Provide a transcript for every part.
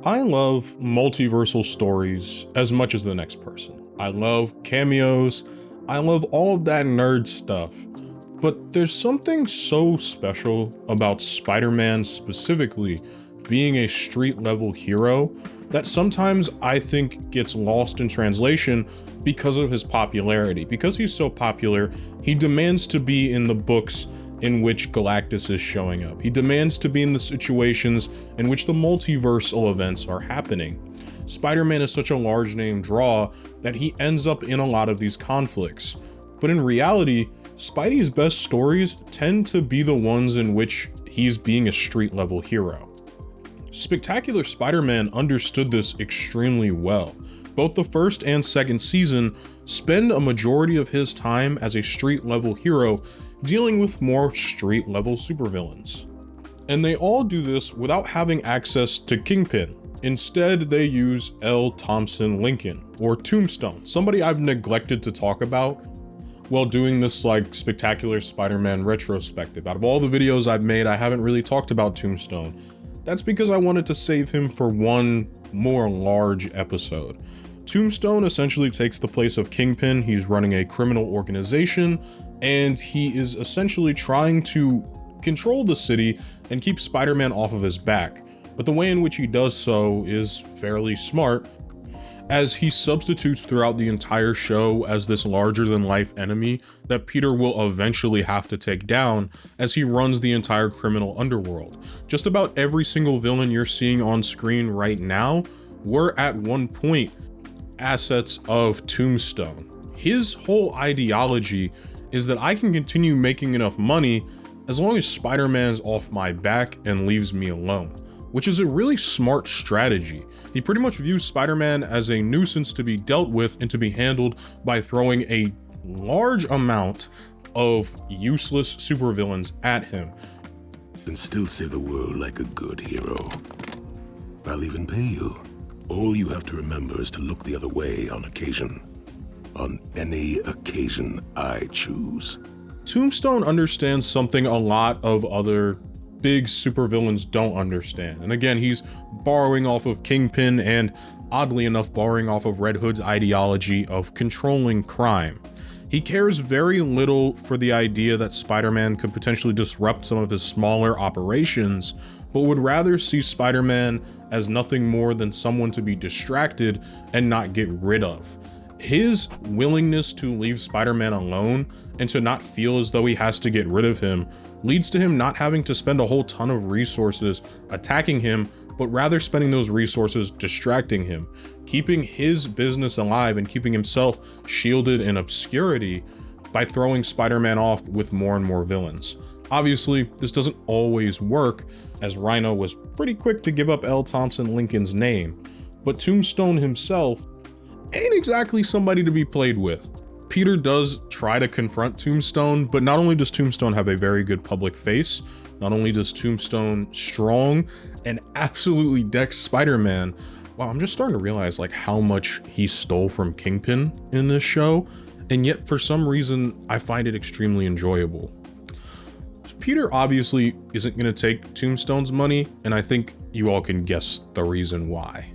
I love multiversal stories as much as the next person. I love cameos. I love all of that nerd stuff. But there's something so special about Spider-Man specifically being a street level hero that sometimes I think gets lost in translation because of his popularity. Because he's so popular, he demands to be in the books in which Galactus is showing up. He demands to be in the situations in which the multiversal events are happening. Spider-Man is such a large name draw that he ends up in a lot of these conflicts. But in reality, Spidey's best stories tend to be the ones in which he's being a street level hero. Spectacular Spider-Man understood this extremely well. Both the first and second season spend a majority of his time as a street level hero dealing with more street level supervillains. And they all do this without having access to Kingpin. Instead, they use L. Thompson Lincoln, or Tombstone, somebody I've neglected to talk about while doing this Spectacular Spider-Man retrospective. Out of all the videos I've made, I haven't really talked about Tombstone. That's because I wanted to save him for one more large episode. Tombstone essentially takes the place of Kingpin. He's running a criminal organization, and he is essentially trying to control the city and keep Spider-Man off of his back. But the way in which he does so is fairly smart, as he substitutes throughout the entire show as this larger-than-life enemy that Peter will eventually have to take down as he runs the entire criminal underworld. Just about every single villain you're seeing on screen right now were at one point assets of Tombstone. His whole ideology is that I can continue making enough money as long as Spider-Man's off my back and leaves me alone, which is a really smart strategy. He pretty much views Spider-Man as a nuisance to be dealt with and to be handled by throwing a large amount of useless supervillains at him. And still save the world like a good hero. I'll even pay you. All you have to remember is to look the other way on occasion. On any occasion I choose. Tombstone understands something a lot of other big supervillains don't understand. And again, he's borrowing off of Kingpin and, oddly enough, borrowing off of Red Hood's ideology of controlling crime. He cares very little for the idea that Spider-Man could potentially disrupt some of his smaller operations, but would rather see Spider-Man as nothing more than someone to be distracted and not get rid of. His willingness to leave Spider-Man alone and to not feel as though he has to get rid of him leads to him not having to spend a whole ton of resources attacking him, but rather spending those resources distracting him, keeping his business alive and keeping himself shielded in obscurity by throwing Spider-Man off with more and more villains. Obviously, this doesn't always work, as Rhino was pretty quick to give up L. Thompson Lincoln's name, but Tombstone himself ain't exactly somebody to be played with. Peter does try to confront Tombstone, but not only does Tombstone have a very good public face, not only does Tombstone strong and absolutely decks Spider-Man. Wow, I'm just starting to realize how much he stole from Kingpin in this show, and yet for some reason I find it extremely enjoyable. Peter obviously isn't going to take Tombstone's money, and I think you all can guess the reason why.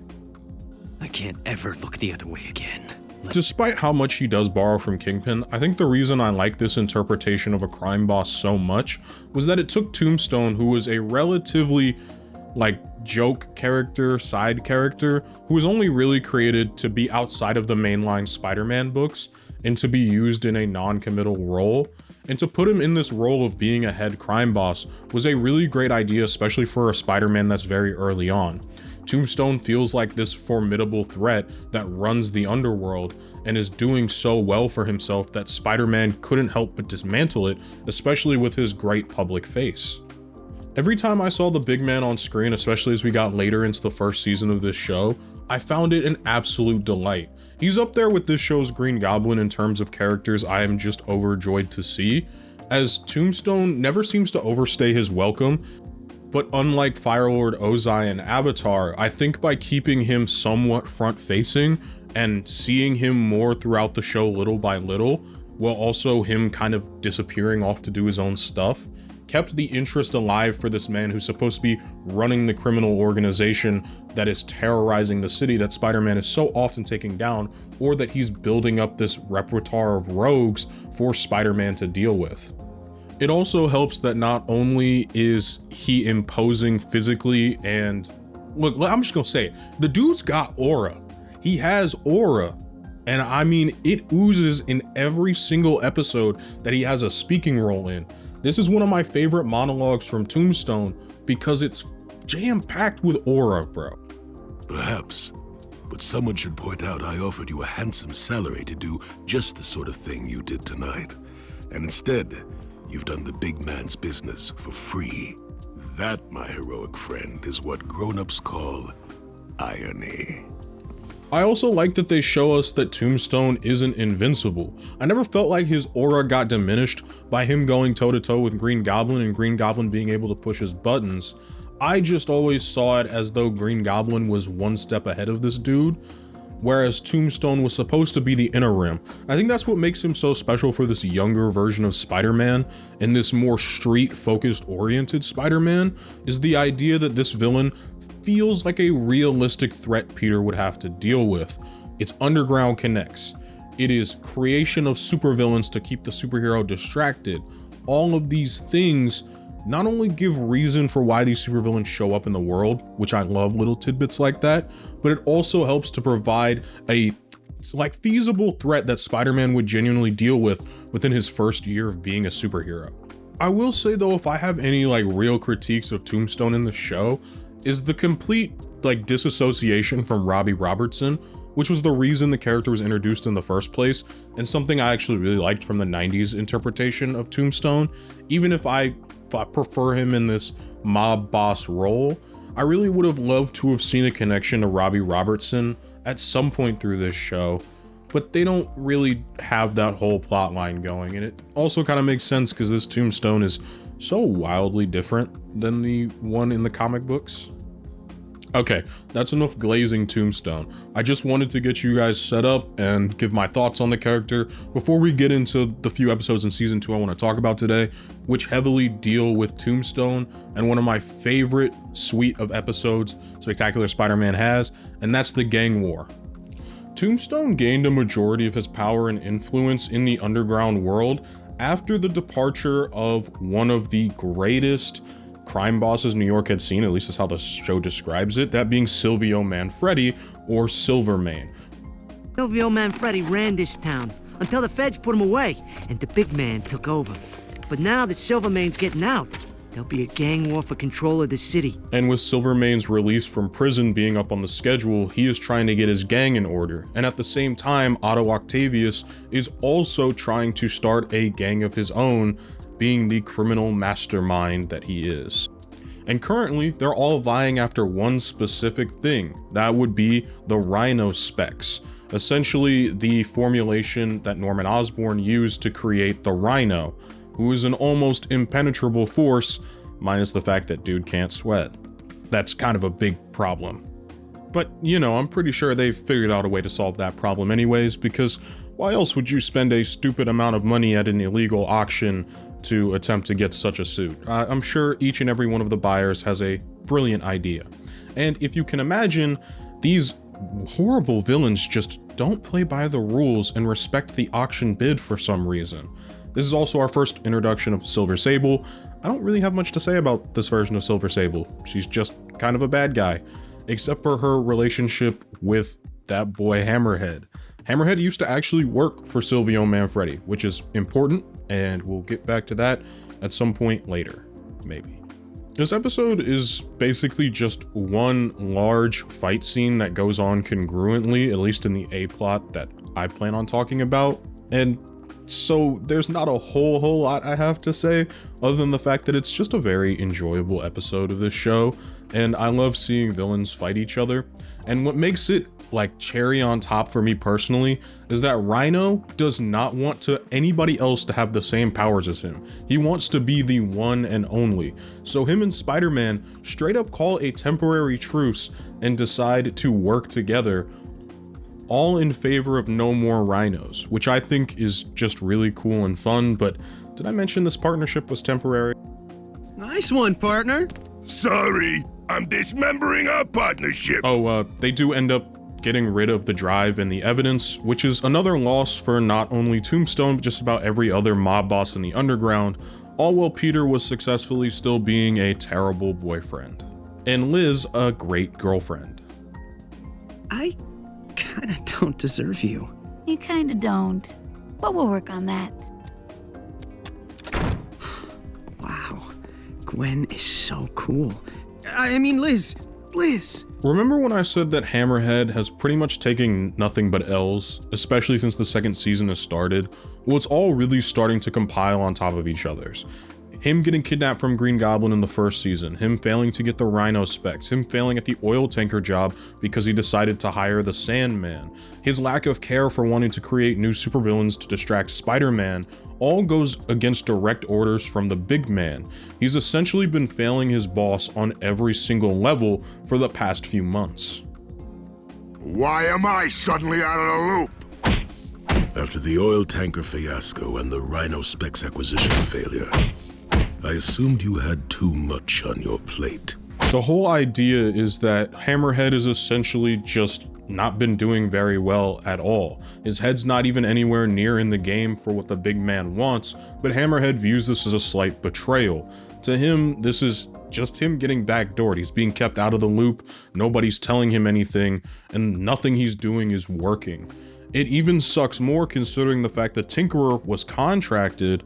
I can't ever look the other way again. Despite how much he does borrow from Kingpin, I think the reason I like this interpretation of a crime boss so much was that it took Tombstone, who was a relatively joke character, side character, who was only really created to be outside of the mainline Spider-Man books and to be used in a non-committal role. And to put him in this role of being a head crime boss was a really great idea, especially for a Spider-Man that's very early on. Tombstone feels like this formidable threat that runs the underworld and is doing so well for himself that Spider-Man couldn't help but dismantle it, especially with his great public face. Every time I saw the big man on screen, especially as we got later into the first season of this show, I found it an absolute delight. He's up there with this show's Green Goblin in terms of characters I am just overjoyed to see, as Tombstone never seems to overstay his welcome. But unlike Firelord Ozai and Avatar, I think by keeping him somewhat front-facing and seeing him more throughout the show little by little, while also him kind of disappearing off to do his own stuff, kept the interest alive for this man who's supposed to be running the criminal organization that is terrorizing the city that Spider-Man is so often taking down, or that he's building up this repertoire of rogues for Spider-Man to deal with. It also helps that not only is he imposing physically, and look, I'm just gonna say it, the dude's got aura. He has aura. And I mean, it oozes in every single episode that he has a speaking role in. This is one of my favorite monologues from Tombstone because it's jam-packed with aura, bro. Perhaps, but someone should point out I offered you a handsome salary to do just the sort of thing you did tonight. And instead, you've done the big man's business for free. That, my heroic friend, is what grown-ups call irony. I also like that they show us that Tombstone isn't invincible. I never felt like his aura got diminished by him going toe-to-toe with Green Goblin and Green Goblin being able to push his buttons. I just always saw it as though Green Goblin was one step ahead of this dude, whereas Tombstone was supposed to be the inner rim. I think that's what makes him so special for this younger version of Spider-Man and this more street-focused oriented Spider-Man, is the idea that this villain feels like a realistic threat Peter would have to deal with. It's underground connects. It is creation of supervillains to keep the superhero distracted. All of these things not only give reason for why these supervillains show up in the world, which I love little tidbits like that, but it also helps to provide a feasible threat that Spider-Man would genuinely deal with within his first year of being a superhero. I will say though, if I have any real critiques of Tombstone in the show, is the complete disassociation from Robbie Robertson, which was the reason the character was introduced in the first place, and something I actually really liked from the 90s interpretation of Tombstone. Even if I prefer him in this mob boss role, I really would have loved to have seen a connection to Robbie Robertson at some point through this show, but they don't really have that whole plot line going, and it also kind of makes sense because this Tombstone is so wildly different than the one in the comic books. Okay, that's enough glazing Tombstone. I just wanted to get you guys set up and give my thoughts on the character before we get into the few episodes in season 2 I want to talk about today, which heavily deal with Tombstone and one of my favorite suite of episodes Spectacular Spider-Man has, and that's the gang war. Tombstone gained a majority of his power and influence in the underground world after the departure of one of the greatest crime bosses New York had seen, at least that's how the show describes it, that being Silvio Manfredi, or Silvermane. Silvio Manfredi ran this town until the feds put him away and the big man took over. But now that Silvermane's getting out, there'll be a gang war for control of the city. And with Silvermane's release from prison being up on the schedule, he is trying to get his gang in order. And at the same time, Otto Octavius is also trying to start a gang of his own, being the criminal mastermind that he is. And currently, they're all vying after one specific thing. That would be the Rhino specs. Essentially, the formulation that Norman Osborn used to create the Rhino, who is an almost impenetrable force, minus the fact that dude can't sweat. That's kind of a big problem. But, I'm pretty sure they've figured out a way to solve that problem anyways, because why else would you spend a stupid amount of money at an illegal auction to attempt to get such a suit? I'm sure each and every one of the buyers has a brilliant idea. And if you can imagine, these horrible villains just don't play by the rules and respect the auction bid for some reason. This is also our first introduction of Silver Sable. I don't really have much to say about this version of Silver Sable. She's just kind of a bad guy, except for her relationship with that boy Hammerhead. Hammerhead used to actually work for Silvio Manfredi, which is important, and we'll get back to that at some point later, maybe. This episode is basically just one large fight scene that goes on congruently, at least in the A-plot that I plan on talking about, and so there's not a whole lot I have to say, other than the fact that it's just a very enjoyable episode of this show, and I love seeing villains fight each other. And what makes it cherry on top for me personally is that Rhino does not want anybody else to have the same powers as him. He wants to be the one and only. So him and Spider-Man straight up call a temporary truce and decide to work together, all in favor of no more rhinos, which I think is just really cool and fun. But did I mention this partnership was temporary? Nice one, partner. Sorry, I'm dismembering our partnership. Oh, they do end up getting rid of the drive and the evidence, which is another loss for not only Tombstone, but just about every other mob boss in the underground, all while Peter was successfully still being a terrible boyfriend. And Liz, a great girlfriend. I kinda don't deserve you. You kinda don't, but we'll work on that. Wow, Gwen is so cool. I mean, Liz. Remember when I said that Hammerhead has pretty much taken nothing but L's, especially since the second season has started? Well, it's all really starting to compile on top of each other's. Him getting kidnapped from Green Goblin in the first season, him failing to get the Rhino specs, him failing at the oil tanker job because he decided to hire the Sandman, his lack of care for wanting to create new supervillains to distract Spider-Man, all goes against direct orders from the big man. He's essentially been failing his boss on every single level for the past few months. Why am I suddenly out of the loop? After the oil tanker fiasco and the Rhino specs acquisition failure, I assumed you had too much on your plate. The whole idea is that Hammerhead is essentially just not been doing very well at all. His head's not even anywhere near in the game for what the big man wants, but Hammerhead views this as a slight betrayal. To him, this is just him getting backdoored. He's being kept out of the loop, nobody's telling him anything, and nothing he's doing is working. It even sucks more considering the fact that Tinkerer was contracted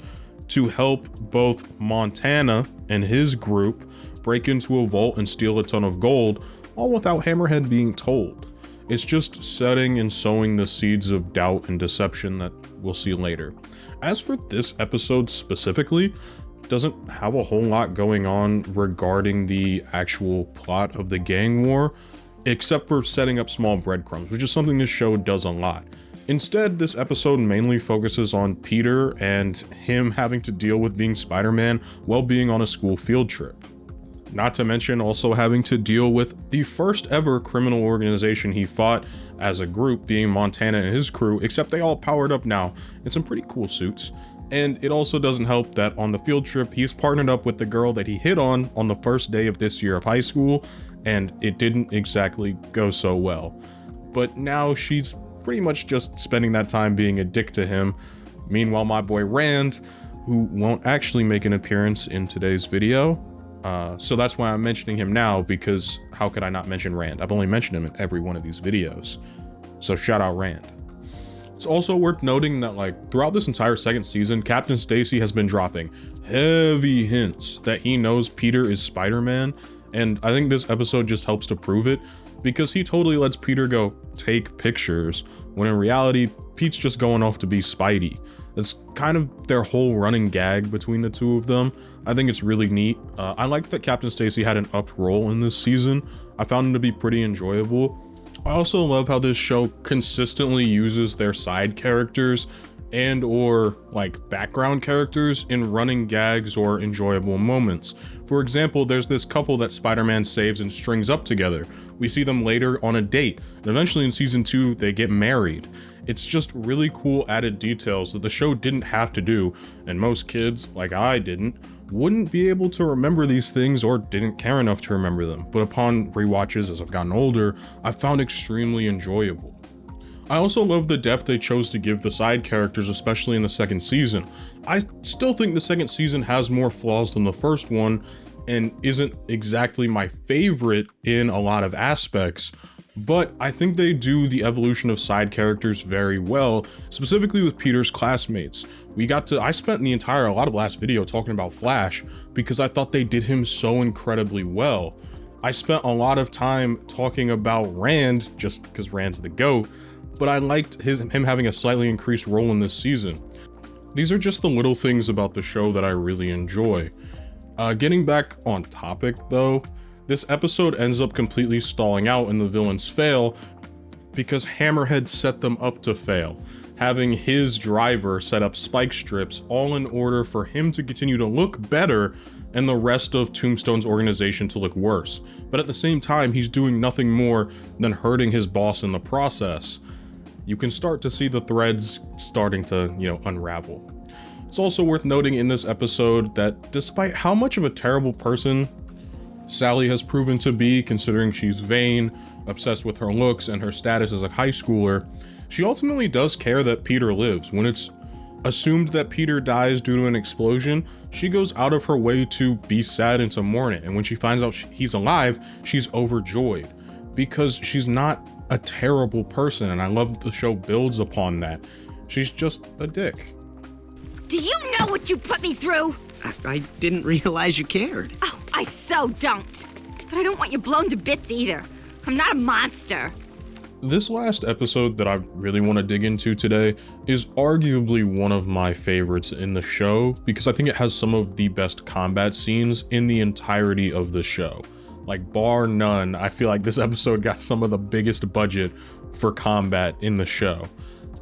to help both Montana and his group break into a vault and steal a ton of gold, all without Hammerhead being told. It's just setting and sowing the seeds of doubt and deception that we'll see later. As for this episode specifically, it doesn't have a whole lot going on regarding the actual plot of the gang war, except for setting up small breadcrumbs, which is something this show does a lot. Instead, this episode mainly focuses on Peter and him having to deal with being Spider-Man while being on a school field trip. Not to mention also having to deal with the first ever criminal organization he fought as a group, being Montana and his crew, except they all powered up now in some pretty cool suits. And it also doesn't help that on the field trip, he's partnered up with the girl that he hit on the first day of this year of high school, and it didn't exactly go so well. But now she's pretty much just spending that time being a dick to him. Meanwhile, my boy Rand, who won't actually make an appearance in today's video, so that's why I'm mentioning him now, because how could I not mention Rand? I've only mentioned him in every one of these videos. So shout out Rand. It's also worth noting that throughout this entire second season, Captain Stacy has been dropping heavy hints that he knows Peter is Spider-Man, and I think this episode just helps to prove it, because he totally lets Peter go take pictures, when in reality, Pete's just going off to be Spidey. It's kind of their whole running gag between the two of them. I think it's really neat. I like that Captain Stacy had an upped role in this season. I found him to be pretty enjoyable. I also love how this show consistently uses their side characters and or background characters in running gags or enjoyable moments. For example, there's this couple that Spider-Man saves and strings up together. We see them later on a date, and eventually in season 2, they get married. It's just really cool added details that the show didn't have to do, and most kids, like I didn't, wouldn't be able to remember these things or didn't care enough to remember them, but upon rewatches as I've gotten older, I found extremely enjoyable. I also love the depth they chose to give the side characters, especially in the second season. I still think the second season has more flaws than the first one and isn't exactly my favorite in a lot of aspects, but I think they do the evolution of side characters very well, specifically with Peter's classmates. I spent a lot of last video talking about Flash because I thought they did him so incredibly well. I spent a lot of time talking about Rand just because Rand's the GOAT, but I liked him having a slightly increased role in this season. These are just the little things about the show that I really enjoy. Getting back on topic though, this episode ends up completely stalling out and the villains fail because Hammerhead set them up to fail, having his driver set up spike strips all in order for him to continue to look better and the rest of Tombstone's organization to look worse. But at the same time, he's doing nothing more than hurting his boss in the process. You can start to see the threads starting to, unravel. It's also worth noting in this episode that despite how much of a terrible person Sally has proven to be, considering she's vain, obsessed with her looks, and her status as a high schooler, she ultimately does care that Peter lives. When it's assumed that Peter dies due to an explosion, she goes out of her way to be sad and to mourn it. And when she finds out he's alive, she's overjoyed because she's not a terrible person. And I love that the show builds upon that. She's just a dick. Do you know what you put me through? I didn't realize you cared. Oh, I so don't. But I don't want you blown to bits either. I'm not a monster. This last episode that I really want to dig into today is arguably one of my favorites in the show because I think it has some of the best combat scenes in the entirety of the show. Like, bar none, I feel like this episode got some of the biggest budget for combat in the show.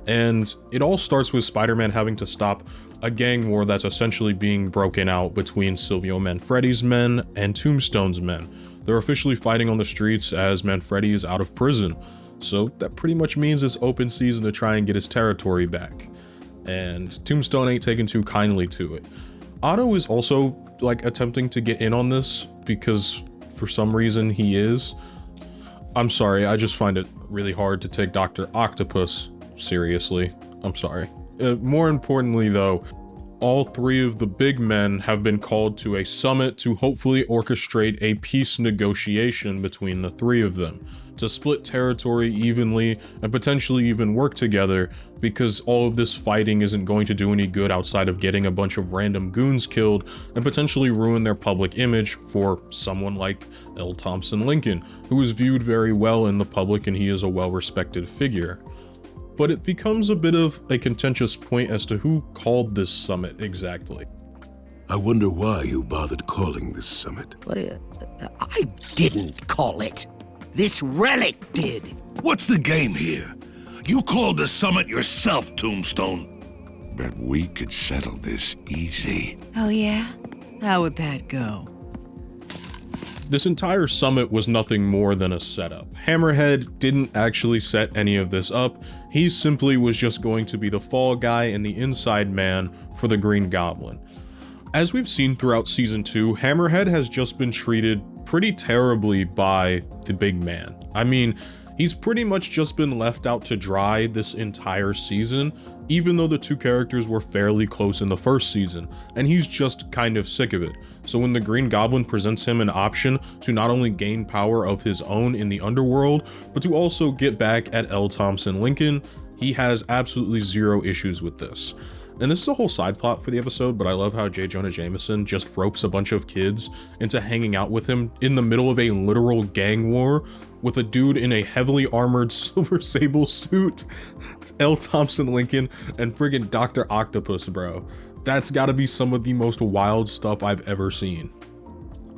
And it all starts with Spider-Man having to stop a gang war that's essentially being broken out between Silvio Manfredi's men and Tombstone's men. They're officially fighting on the streets as Manfredi is out of prison. So that pretty much means it's open season to try and get his territory back. And Tombstone ain't taking too kindly to it. Otto is also like attempting to get in on this because for some reason he is. I'm sorry, I just find it really hard to take Dr. Octopus seriously. I'm sorry. More importantly though, all three of the big men have been called to a summit to hopefully orchestrate a peace negotiation between the three of them, to split territory evenly and potentially even work together, because all of this fighting isn't going to do any good outside of getting a bunch of random goons killed and potentially ruin their public image for someone like L. Thompson Lincoln, who is viewed very well in the public and he is a well-respected figure. But it becomes a bit of a contentious point as to who called this summit exactly. I wonder why you bothered calling this summit. But I didn't call it. This relic did. What's the game here? You called the summit yourself, Tombstone. Bet we could settle this easy. Oh, yeah? How would that go? This entire summit was nothing more than a setup. Hammerhead didn't actually set any of this up. He simply was just going to be the fall guy and the inside man for the Green Goblin. As we've seen throughout season 2, Hammerhead has just been treated pretty terribly by the big man. I mean, he's pretty much just been left out to dry this entire season, even though the two characters were fairly close in the first season, and he's just kind of sick of it. So when the Green Goblin presents him an option to not only gain power of his own in the underworld, but to also get back at L. Thompson Lincoln, he has absolutely zero issues with this. And this is a whole side plot for the episode, but I love how J. Jonah Jameson just ropes a bunch of kids into hanging out with him in the middle of a literal gang war with a dude in a heavily armored Silver Sable suit, L. Thompson Lincoln, and friggin' Dr. Octopus, bro. That's gotta be some of the most wild stuff I've ever seen.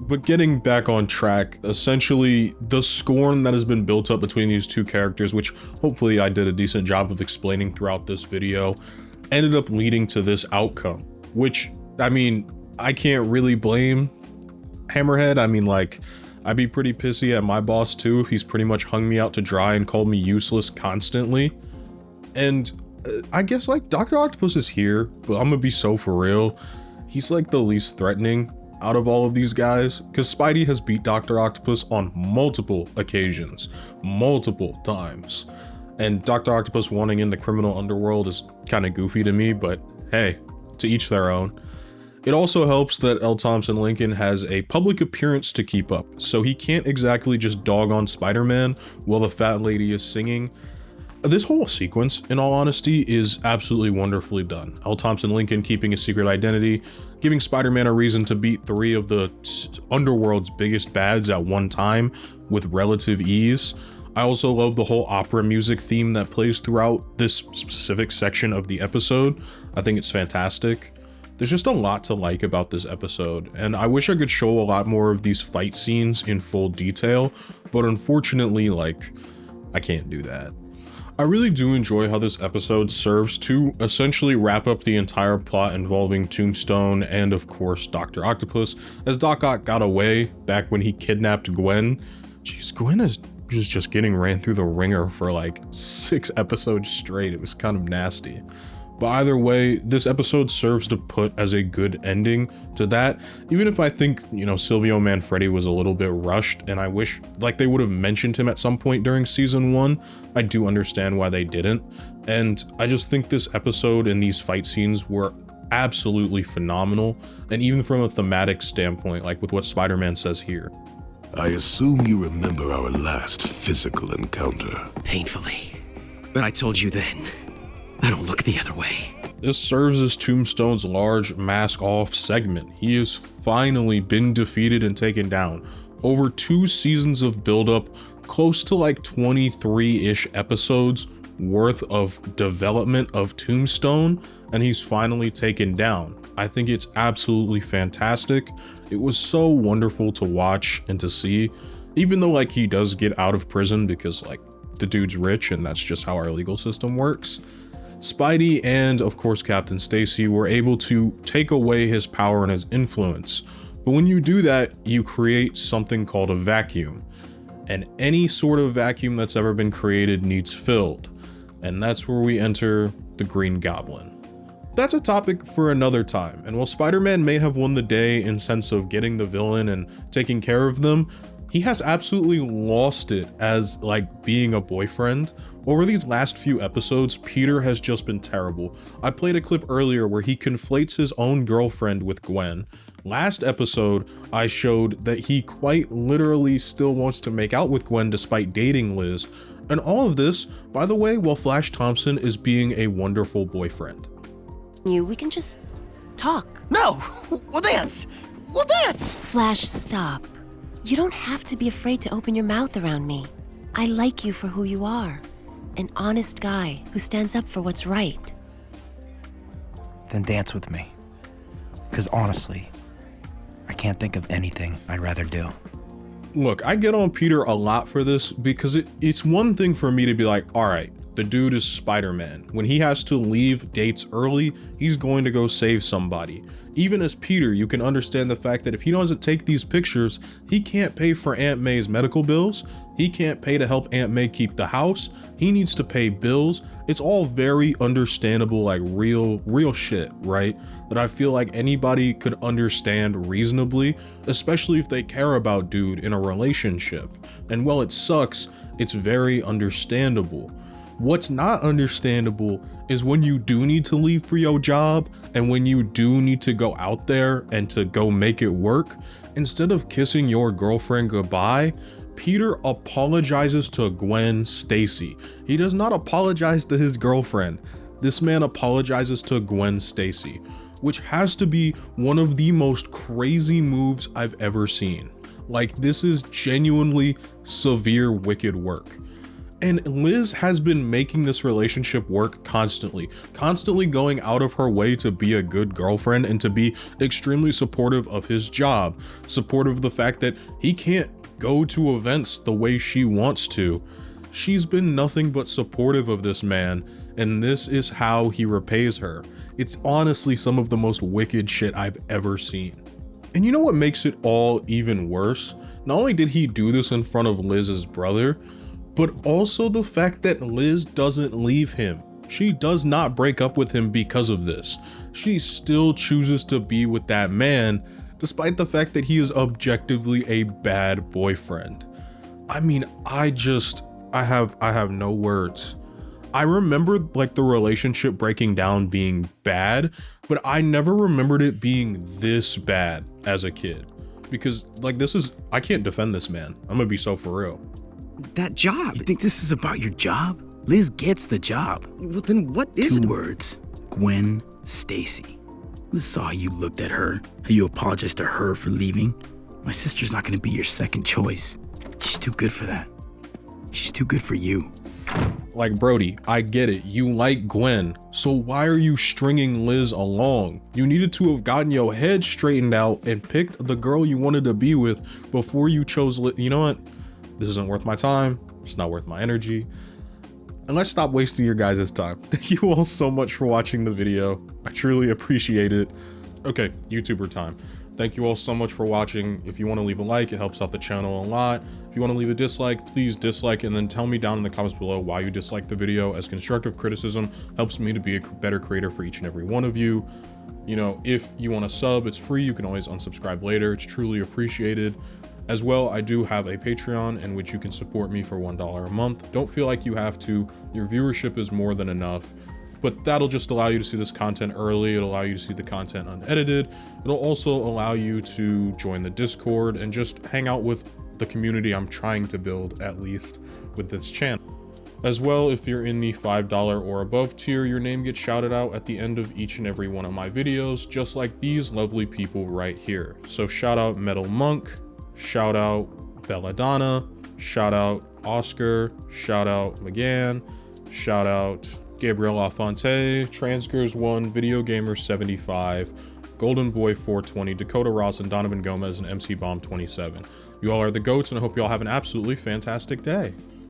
But getting back on track, essentially the scorn that has been built up between these two characters, which hopefully I did a decent job of explaining throughout this video, ended up leading to this outcome, which, I mean, I can't really blame Hammerhead. I mean, like, I'd be pretty pissy at my boss too if he's pretty much hung me out to dry and called me useless constantly. And I guess, like, Dr. Octopus is here, but I'm gonna be so for real. He's like the least threatening out of all of these guys, because Spidey has beat Dr. Octopus on multiple occasions, multiple times. And Dr. Octopus wanting in the criminal underworld is kind of goofy to me, but hey, to each their own. It also helps that L. Thompson Lincoln has a public appearance to keep up, so he can't exactly just dog on Spider-Man while the fat lady is singing. This whole sequence, in all honesty, is absolutely wonderfully done. L. Thompson Lincoln keeping a secret identity, giving Spider-Man a reason to beat 3 of the underworld's biggest bads at one time with relative ease. I also love the whole opera music theme that plays throughout this specific section of the episode. I think it's fantastic. There's just a lot to like about this episode, and I wish I could show a lot more of these fight scenes in full detail, but unfortunately, like, I can't do that. I really do enjoy how this episode serves to essentially wrap up the entire plot involving Tombstone and, of course, Dr. Octopus, as Doc Ock got away back when he kidnapped Gwen. Jeez, Gwen is just getting ran through the ringer for like 6 episodes straight. It was kind of nasty. But either way, this episode serves to put as a good ending to that, even if I think, you know, Silvio Manfredi was a little bit rushed and I wish like they would have mentioned him at some point during season 1. I do understand why they didn't. And I just think this episode and these fight scenes were absolutely phenomenal. And even from a thematic standpoint, like with what Spider-Man says here. I assume you remember our last physical encounter. Painfully. But I told you then, I don't look the other way. This serves as Tombstone's large mask-off segment. He has finally been defeated and taken down. Over 2 seasons of build-up, close to like 23-ish episodes worth of development of Tombstone, and he's finally taken down. I think it's absolutely fantastic. It was so wonderful to watch and to see, even though like he does get out of prison because like the dude's rich and that's just how our legal system works. Spidey and, of course, Captain Stacy were able to take away his power and his influence. But when you do that, you create something called a vacuum. And any sort of vacuum that's ever been created needs filled. And that's where we enter the Green Goblin. That's a topic for another time. And while Spider-Man may have won the day in sense of getting the villain and taking care of them, he has absolutely lost it as like being a boyfriend. Over these last few episodes, Peter has just been terrible. I played a clip earlier where he conflates his own girlfriend with Gwen. Last episode, I showed that he quite literally still wants to make out with Gwen despite dating Liz. And all of this, by the way, while Flash Thompson is being a wonderful boyfriend. We can just talk. No! We'll dance! We'll dance! Flash, stop. You don't have to be afraid to open your mouth around me. I like you for who you are. An honest guy who stands up for what's right. Then dance with me. Because honestly, I can't think of anything I'd rather do. Look, I get on Peter a lot for this because it's one thing for me to be like, all right, the dude is Spider-Man. When he has to leave dates early, he's going to go save somebody. Even as Peter, you can understand the fact that if he doesn't take these pictures, he can't pay for Aunt May's medical bills. He can't pay to help Aunt May keep the house. He needs to pay bills. It's all very understandable, like real shit, right? That I feel like anybody could understand reasonably, especially if they care about dude in a relationship. And while it sucks, it's very understandable. What's not understandable is when you do need to leave for your job and when you do need to go out there and to go make it work, instead of kissing your girlfriend goodbye, Peter apologizes to Gwen Stacy. He does not apologize to his girlfriend. This man apologizes to Gwen Stacy, which has to be one of the most crazy moves I've ever seen. Like, this is genuinely severe wicked work. And Liz has been making this relationship work constantly going out of her way to be a good girlfriend and to be extremely supportive of his job, supportive of the fact that he can't go to events the way she wants to. She's been nothing but supportive of this man, and this is how he repays her. It's honestly some of the most wicked shit I've ever seen. And you know what makes it all even worse? Not only did he do this in front of Liz's brother, but also the fact that Liz doesn't leave him. She does not break up with him because of this. She still chooses to be with that man, despite the fact that he is objectively a bad boyfriend. I mean, I have no words. I remember like the relationship breaking down being bad, but I never remembered it being this bad as a kid. Because like I can't defend this man. I'm gonna be so for real. That job. You think this is about your job? Liz gets the job. Well, then what is it? 2 words. Gwen Stacy. Liz saw how you looked at her, how you apologized to her for leaving. My sister's not gonna be your second choice. She's too good for that. She's too good for you. Like, Brody, I get it. You like Gwen, so why are you stringing Liz along? You needed to have gotten your head straightened out and picked the girl you wanted to be with before you chose Liz. You know what? This isn't worth my time. It's not worth my energy. And let's stop wasting your guys' time. Thank you all so much for watching the video. I truly appreciate it. Okay, YouTuber time. Thank you all so much for watching. If you want to leave a like, it helps out the channel a lot. If you want to leave a dislike, please dislike, and then tell me down in the comments below why you dislike the video, as constructive criticism helps me to be a better creator for each and every one of you. You know, if you want to sub, it's free. You can always unsubscribe later. It's truly appreciated. As well, I do have a Patreon in which you can support me for $1 a month. Don't feel like you have to. Your viewership is more than enough. But that'll just allow you to see this content early. It'll allow you to see the content unedited. It'll also allow you to join the Discord and just hang out with the community I'm trying to build, at least with this channel. As well, if you're in the $5 or above tier, your name gets shouted out at the end of each and every one of my videos, just like these lovely people right here. So shout out Metal Monk, shout out Belladonna, shout out Oscar, shout out McGann, shout out Gabriel Lafonte, Transgers1, Video Gamer 75, Golden Boy 420, Dakota Ross, and Donovan Gomez, and MC Bomb 27. You all are the GOATs, and I hope you all have an absolutely fantastic day.